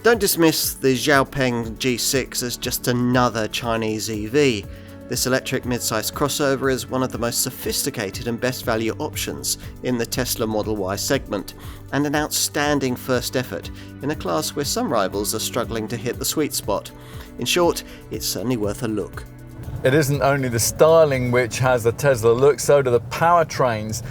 Don't dismiss the Xpeng G6 as just another Chinese EV. This electric mid-size crossover is one of the most sophisticated and best value options in the Tesla Model Y segment, and an outstanding first effort in a class where some rivals are struggling to hit the sweet spot. In short, it's certainly worth a look. It isn't only the styling which has the Tesla look, so do the powertrains.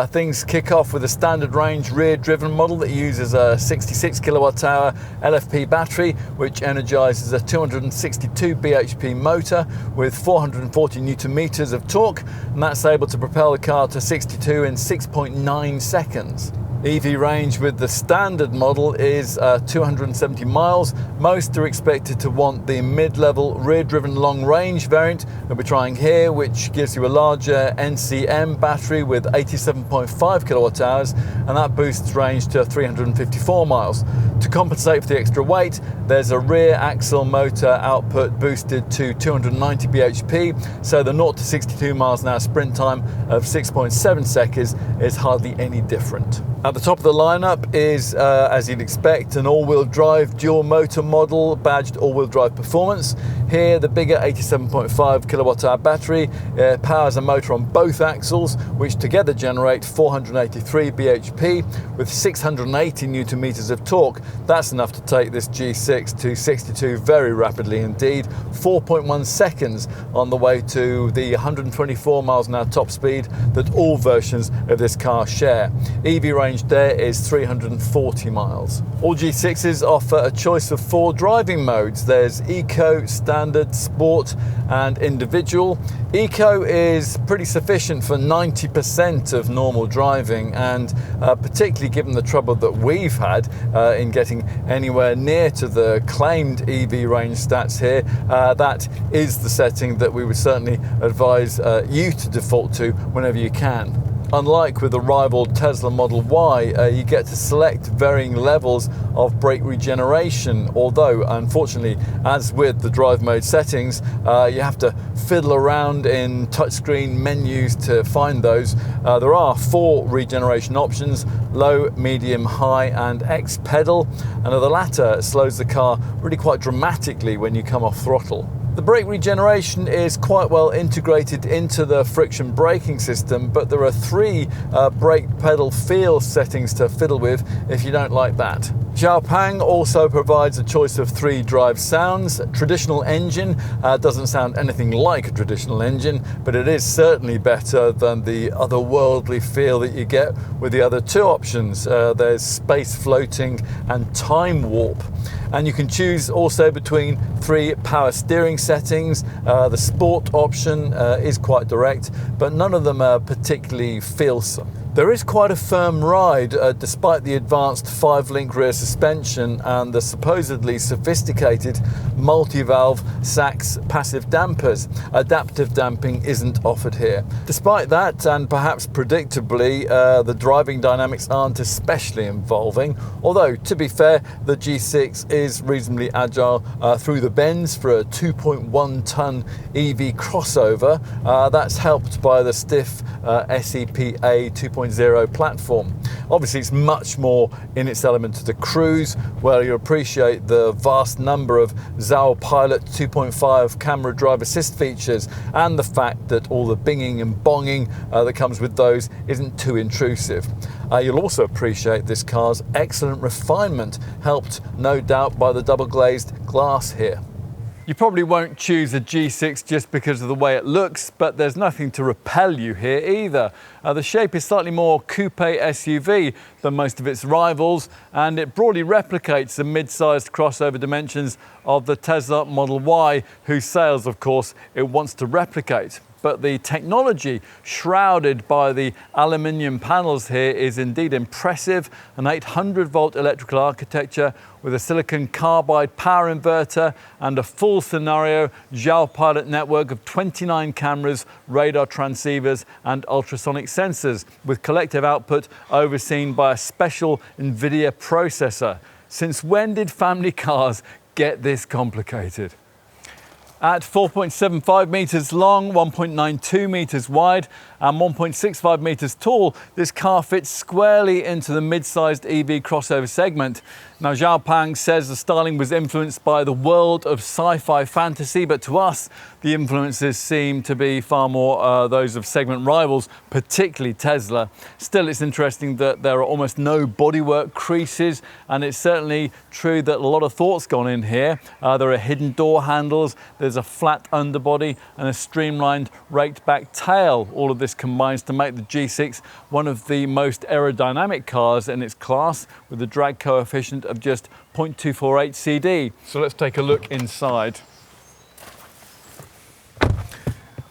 Things kick off with a standard range rear-driven model that uses a 66 kilowatt-hour LFP battery, which energizes a 262 bhp motor with 440 newton meters of torque, and that's able to propel the car to 62 in 6.9 seconds. EV range with the standard model is 270 miles. Most are expected to want the mid-level rear-driven long-range variant that we're trying here, which gives you a larger NCM battery with 87.5 kilowatt hours, and that boosts range to 354 miles. To compensate for the extra weight, there's a rear axle motor output boosted to 290 bhp, so the 0 to 62 miles an hour sprint time of 6.7 seconds is hardly any different. At the top of the lineup is, as you'd expect, an all-wheel drive dual motor model badged all-wheel drive performance. Here, the bigger 87.5 kilowatt-hour battery powers a motor on both axles, which together generate 483 bhp with 680 newton meters of torque. That's enough to take this G6 to 62 very rapidly indeed, 4.1 seconds on the way to the 124 miles an hour top speed that all versions of this car share. EV range there is 340 miles. All G6s offer a choice of 4 driving modes. There's Eco, Standard, Sport and Individual. Eco is pretty sufficient for 90% of normal driving, and particularly given the trouble that we've had in getting anywhere near to the claimed EV range stats here, that is the setting that we would certainly advise you to default to whenever you can. Unlike with the rival Tesla Model Y, you get to select varying levels of brake regeneration, although unfortunately, as with the drive mode settings, you have to fiddle around in touchscreen menus to find those. There are 4 regeneration options: low, medium, high and X pedal, and the latter slows the car really quite dramatically when you come off throttle. The brake regeneration is quite well integrated into the friction braking system, but there are 3 brake pedal feel settings to fiddle with if you don't like that. Xpeng also provides a choice of 3 drive sounds. Traditional engine doesn't sound anything like a traditional engine, but it is certainly better than the otherworldly feel that you get with the other 2 options. There's space floating and time warp. And you can choose also between 3 power steering settings. The sport option is quite direct, but none of them are particularly feelsome. There is quite a firm ride despite the advanced 5-link rear suspension and the supposedly sophisticated multi-valve Sachs passive dampers. Adaptive damping isn't offered here. Despite that, and perhaps predictably, the driving dynamics aren't especially involving, although to be fair, the G6 is reasonably agile through the bends for a 2.1 ton EV crossover. That's helped by the stiff SEPA 2.0 platform. Obviously, it's much more in its element to the cruise, where you appreciate the vast number of Zao Pilot 2.5 camera drive assist features and the fact that all the binging and bonging that comes with those isn't too intrusive. You'll also appreciate this car's excellent refinement, helped no doubt by the double glazed glass here. You probably won't choose a G6 just because of the way it looks, but there's nothing to repel you here either. The shape is slightly more coupe SUV than most of its rivals, and it broadly replicates the mid-sized crossover dimensions of the Tesla Model Y, whose sales, of course, it wants to replicate. But the technology shrouded by the aluminium panels here is indeed impressive. An 800-volt electrical architecture with a silicon carbide power inverter and a full scenario Zao Pilot network of 29 cameras, radar transceivers and ultrasonic sensors, with collective output overseen by a special NVIDIA processor. Since when did family cars get this complicated? At 4.75 meters long, 1.92 meters wide, and 1.65 meters tall, this car fits squarely into the mid-sized EV crossover segment. Now, Xpeng says the styling was influenced by the world of sci-fi fantasy, but to us, the influences seem to be far more those of segment rivals, particularly Tesla. Still, it's interesting that there are almost no bodywork creases, and it's certainly true that a lot of thought's gone in here. There are hidden door handles, there's a flat underbody, and a streamlined raked back tail. All of this combines to make the G6 one of the most aerodynamic cars in its class, with a drag coefficient of just 0.248 CD. So let's take a look inside.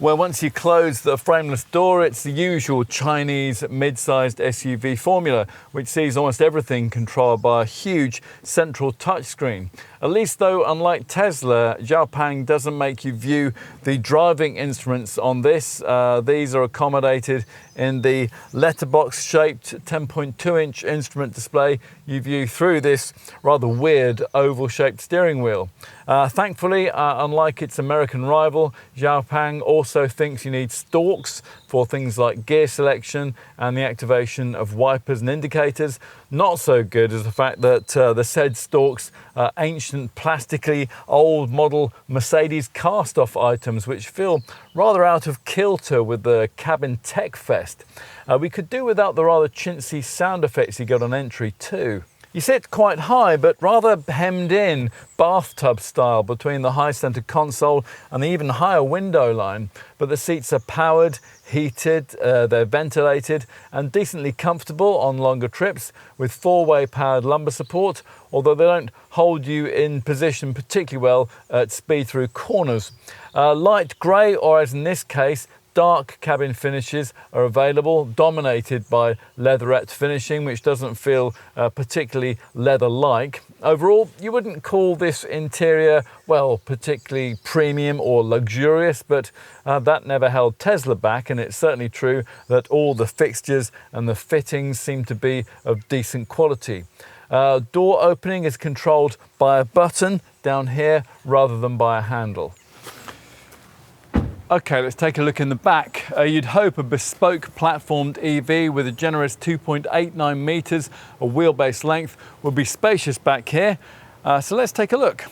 Well, once you close the frameless door, it's the usual Chinese mid-sized SUV formula, which sees almost everything controlled by a huge central touchscreen. At least though, unlike Tesla, Xpeng doesn't make you view the driving instruments on this. These are accommodated in the letterbox-shaped 10.2-inch instrument display you view through this rather weird oval-shaped steering wheel. Thankfully, unlike its American rival, Xpeng also thinks you need stalks for things like gear selection and the activation of wipers and indicators. Not so good is the fact that the said stalks are ancient, plastically old model Mercedes cast-off items, which feel rather out of kilter with the cabin tech fest. We could do without the rather chintzy sound effects you get on entry too. You sit quite high, but rather hemmed in, bathtub style, between the high centre console and the even higher window line. But the seats are powered, heated, they're ventilated and decently comfortable on longer trips, with four-way powered lumbar support, although they don't hold you in position particularly well at speed through corners. Light grey, or as in this case, dark cabin finishes are available, dominated by leatherette finishing, which doesn't feel particularly leather-like. Overall, you wouldn't call this interior, well, particularly premium or luxurious, but that never held Tesla back, and it's certainly true that all the fixtures and the fittings seem to be of decent quality. Door opening is controlled by a button down here rather than by a handle. Okay, let's take a look in the back. You'd hope a bespoke platformed EV with a generous 2.89 meters of wheelbase length would be spacious back here. So let's take a look.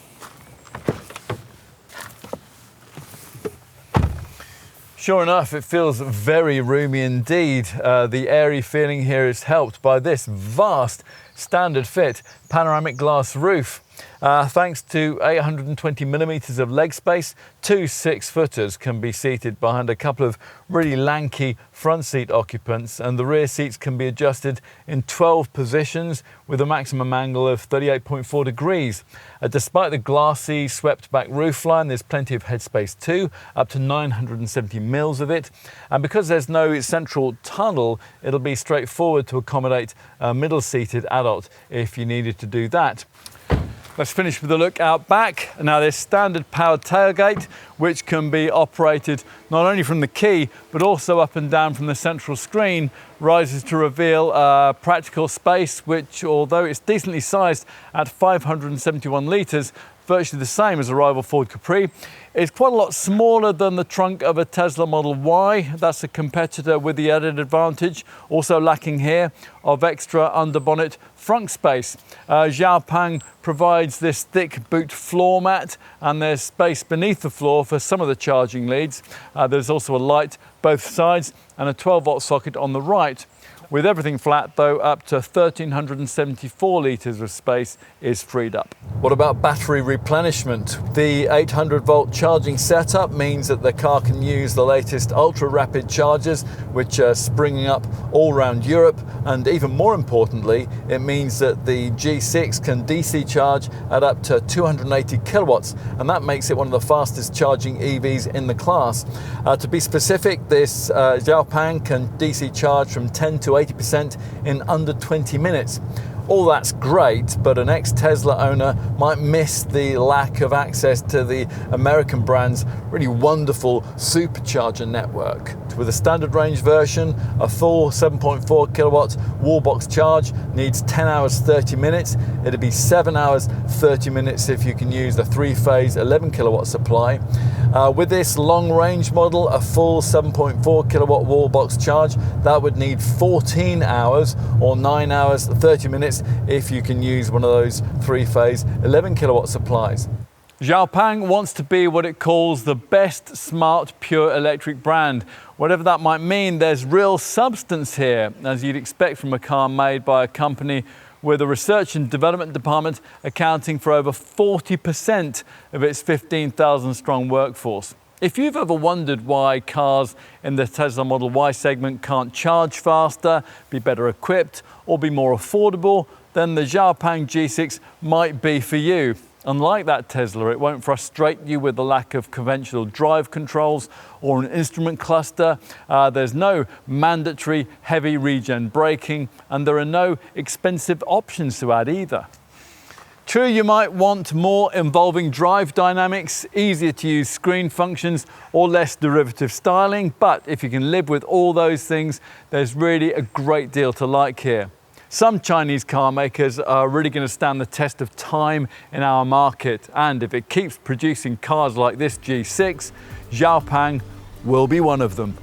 Sure enough, it feels very roomy indeed. The airy feeling here is helped by this vast standard fit panoramic glass roof. Thanks to 820 millimeters of leg space, two 6-footers can be seated behind a couple of really lanky front seat occupants, and the rear seats can be adjusted in 12 positions with a maximum angle of 38.4 degrees. Despite the glassy, swept back roofline, there's plenty of headspace too, up to 970 mils of it. And because there's no central tunnel, it'll be straightforward to accommodate a middle-seated adult if you needed to do that. Let's finish with a look out back. Now, there's standard powered tailgate, which can be operated not only from the key, but also up and down from the central screen, rises to reveal practical space, which, although it's decently sized at 571 litres, virtually the same as a rival Ford Capri, is quite a lot smaller than the trunk of a Tesla Model Y. That's a competitor with the added advantage, also lacking here, of extra underbonnet front space. Xpeng provides this thick boot floor mat, and there's space beneath the floor for some of the charging leads. There's also a light both sides and a 12-volt socket on the right. With everything flat though, up to 1,374 litres of space is freed up. What about battery replenishment? The 800-volt charging setup means that the car can use the latest ultra-rapid chargers, which are springing up all around Europe, and even more importantly, it means that the G6 can DC charge at up to 280 kilowatts, and that makes it one of the fastest charging EVs in the class. To be specific, this Xpeng can DC charge from 10 to 80% in under 20 minutes. All that's great, but an ex-Tesla owner might miss the lack of access to the American brand's really wonderful supercharger network. With a standard range version, a full 7.4 kilowatt wall box charge needs 10 hours 30 minutes. It'd be 7 hours 30 minutes if you can use the three-phase 11 kilowatt supply. With this long range model, a full 7.4 kilowatt wall box charge, that would need 14 hours or 9 hours 30 minutes if you can use one of those 3-phase 11 kilowatt supplies. Xpeng wants to be what it calls the best smart pure electric brand. Whatever that might mean, there's real substance here, as you'd expect from a car made by a company with a research and development department accounting for over 40% of its 15,000 strong workforce. If you've ever wondered why cars in the Tesla Model Y segment can't charge faster, be better equipped, or be more affordable, then the Xpeng G6 might be for you. Unlike that Tesla, it won't frustrate you with the lack of conventional drive controls or an instrument cluster. There's no mandatory heavy regen braking, and there are no expensive options to add either. True, you might want more involving drive dynamics, easier to use screen functions, or less derivative styling, but if you can live with all those things, there's really a great deal to like here. Some Chinese car makers are really going to stand the test of time in our market, and if it keeps producing cars like this G6, Xpeng will be one of them.